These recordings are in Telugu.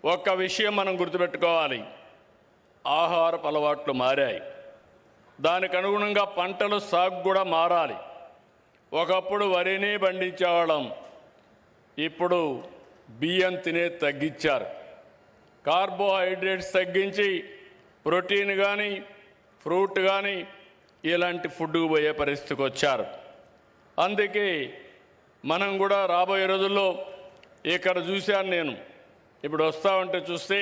ఒక్క విషయం మనం గుర్తుపెట్టుకోవాలి, ఆహారపు అలవాట్లు మారాయి. దానికి అనుగుణంగా పంటల సాగు కూడా మారాలి. ఒకప్పుడు వరిని పండించేవాళ్ళం, ఇప్పుడు బియ్యం తినే తగ్గించారు. కార్బోహైడ్రేట్స్ తగ్గించి ప్రోటీన్ కానీ ఫ్రూట్ కానీ ఇలాంటి ఫుడ్కు పోయే పరిస్థితికి వచ్చారు. అందుకే మనం కూడా రాబోయే రోజుల్లో ఇక్కడ చూశాను నేను, ఇప్పుడు వస్తూ ఉంటే చూస్తే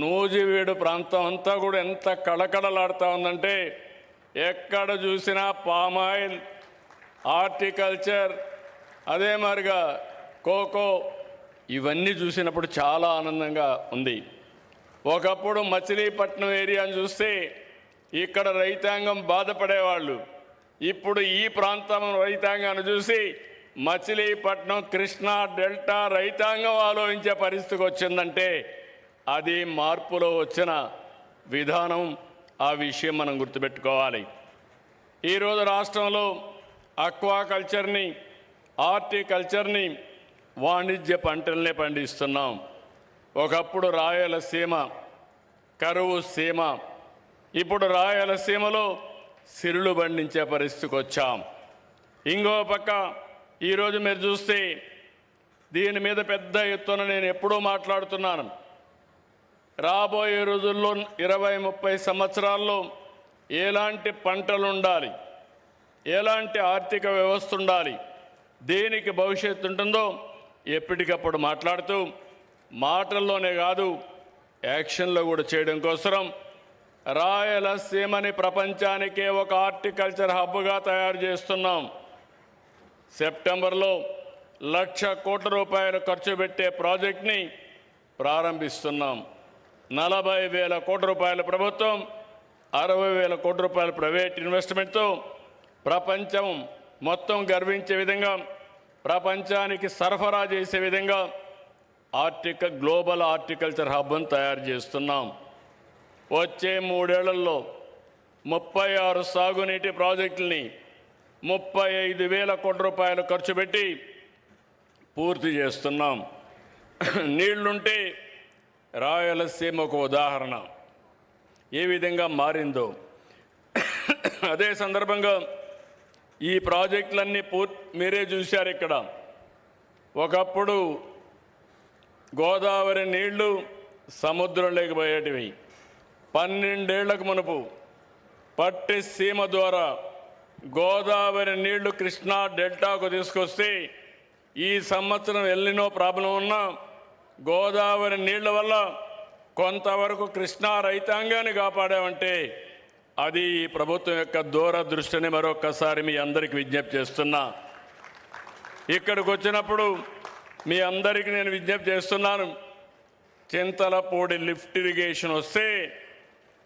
నూజివీడు ప్రాంతం అంతా కూడా ఎంత కళకళలాడుతూ ఉందంటే ఎక్కడ చూసినా పామాయిల్, హార్టికల్చర్, అదే మాదిరిగా కోకో, ఇవన్నీ చూసినప్పుడు చాలా ఆనందంగా ఉంది. ఒకప్పుడు మచిలీపట్నం ఏరియాను చూస్తే ఇక్కడ రైతాంగం బాధపడేవాళ్ళు, ఇప్పుడు ఈ ప్రాంతం రైతాంగాన్ని చూసి మచిలీపట్నం కృష్ణా డెల్టా రైతాంగం ఆలోచించే పరిస్థితికి వచ్చిందంటే అది మార్పులో వచ్చిన విధానం. ఆ విషయం మనం గుర్తుపెట్టుకోవాలి. ఈరోజు రాష్ట్రంలో అక్వాకల్చర్ని, హార్టికల్చర్ని, వాణిజ్య పంటలనే పండిస్తున్నాం. ఒకప్పుడు రాయలసీమ కరువు సీమ, ఇప్పుడు రాయలసీమలో సిరులు పండించే పరిస్థితికి వచ్చాం. ఇంకో పక్క ఈరోజు మీరు చూస్తే దీని మీద పెద్ద ఎత్తున నేను ఎప్పుడూ మాట్లాడుతున్నాను. రాబోయే రోజుల్లో 20-30 సంవత్సరాల్లో ఎలాంటి పంటలు ఉండాలి, ఎలాంటి ఆర్థిక వ్యవస్థ ఉండాలి, దేనికి భవిష్యత్తు ఉంటుందో ఎప్పటికప్పుడు మాట్లాడుతూ మాటల్లోనే కాదు యాక్షన్లో కూడా చేయడం కోసం రాయలసీమని ప్రపంచానికే ఒక హార్టికల్చర్ హబ్గా తయారు చేస్తున్నాం. సెప్టెంబర్లో 1,00,000 కోట్ల రూపాయలు ఖర్చు పెట్టే ప్రాజెక్ట్ని ప్రారంభిస్తున్నాం. 40,000 కోట్ల రూపాయల ప్రభుత్వం, 60,000 కోట్ల రూపాయల ప్రైవేట్ ఇన్వెస్ట్మెంట్తో ప్రపంచం మొత్తం గర్వించే విధంగా, ప్రపంచానికి సరఫరా చేసే విధంగా గ్లోబల్ హార్టికల్చర్ హబ్ను తయారు చేస్తున్నాం. వచ్చే 3 ఏళ్లలో 36 సాగునీటి ప్రాజెక్టుల్ని 35,000 కోట్ల రూపాయలు ఖర్చు పెట్టి పూర్తి చేస్తున్నాం. నీళ్లుంటే రాయలసీమ ఒక ఉదాహరణ ఏ విధంగా మారిందో. అదే సందర్భంగా ఈ ప్రాజెక్టులన్నీ మీరే చూశారు. ఇక్కడ ఒకప్పుడు గోదావరి నీళ్లు సముద్రంలోకి పోయేటివి. 12 ఏళ్లకు మునుపు పట్టి సీమ ద్వారా గోదావరి నీళ్లు కృష్ణా డెల్టాకు తీసుకొస్తే ఈ సంవత్సరం ఎల్నినో ప్రాబ్లం ఉన్నా గోదావరి నీళ్ల వల్ల కొంతవరకు కృష్ణా రైతాంగాన్ని కాపాడామంటే అది ఈ ప్రభుత్వం యొక్క దూరదృష్టిని మరొక్కసారి మీ అందరికీ విజ్ఞప్తి చేస్తున్నా. ఇక్కడికి వచ్చినప్పుడు మీ అందరికీ నేను విజ్ఞప్తి చేస్తున్నాను, చింతలపూడి లిఫ్ట్ ఇరిగేషన్ వస్తే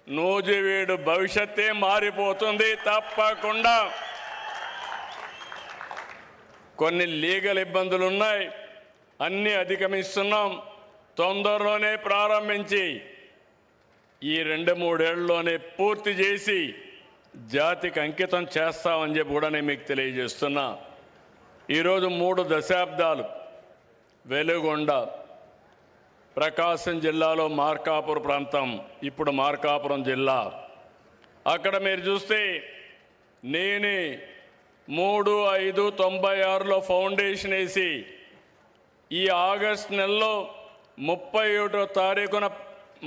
నూజివీడు భవిష్యత్తే మారిపోతుంది. తప్పకుండా కొన్ని లీగల్ ఇబ్బందులు ఉన్నాయి, అన్నీ అధిగమిస్తున్నాం. తొందరలోనే ప్రారంభించి ఈ 2-3 ఏళ్లలోనే పూర్తి చేసి జాతికి అంకితం చేస్తామని చెప్పి కూడా నేను మీకు తెలియజేస్తున్నా. ఈరోజు 3 దశాబ్దాలు వెలుగొండ, ప్రకాశం జిల్లాలో మార్కాపురం ప్రాంతం, ఇప్పుడు మార్కాపురం జిల్లా. అక్కడ మీరు చూస్తే నేనే 3/5/96లో ఫౌండేషన్ వేసి ఈ ఆగస్టు నెలలో 31వ తారీఖున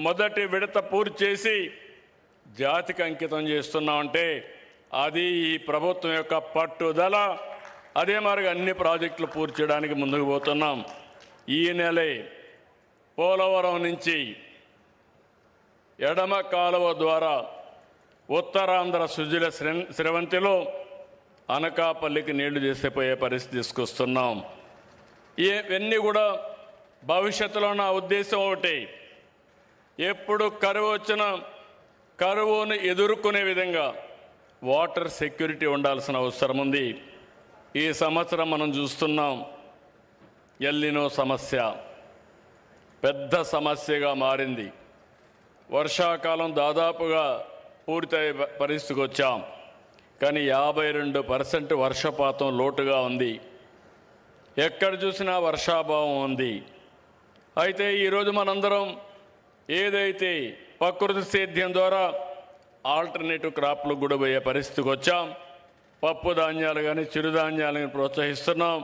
మొదటి విడత పూర్తి చేసి జాతికి అంకితం చేస్తున్నామంటే అది ఈ ప్రభుత్వం యొక్క పట్టుదల. అదే మరి అన్ని ప్రాజెక్టులు పూర్తి చేయడానికి ముందుకు పోతున్నాం. ఈ నెలే పోలవరం నుంచి ఎడమ కాలువ ద్వారా ఉత్తరాంధ్ర సుజల స్రవంతిలో అనకాపల్లికి నీళ్లు చేసిపోయే పరిస్థితి తీసుకొస్తున్నాం. ఇవన్నీ కూడా భవిష్యత్తులో నా ఉద్దేశం ఒకటి, ఎప్పుడు కరువు వచ్చినా కరువును ఎదుర్కొనే విధంగా వాటర్ సెక్యూరిటీ ఉండాల్సిన అవసరం ఉంది. ఈ సంవత్సరం మనం చూస్తున్నాం ఎల్నినో సమస్య పెద్ద సమస్యగా మారింది. వర్షాకాలం దాదాపుగా పూర్తయ్యే పరిస్థితికి వచ్చాం, కానీ 52% వర్షపాతం లోటుగా ఉంది. ఎక్కడ చూసినా వర్షాభావం ఉంది. అయితే ఈరోజు మనందరం ఏదైతే ప్రకృతి సేద్యం ద్వారా ఆల్టర్నేటివ్ క్రాప్లు కూడా పోయే పరిస్థితికి వచ్చాం. పప్పు ధాన్యాలు కానీ చిరుధాన్యాలను ప్రోత్సహిస్తున్నాం.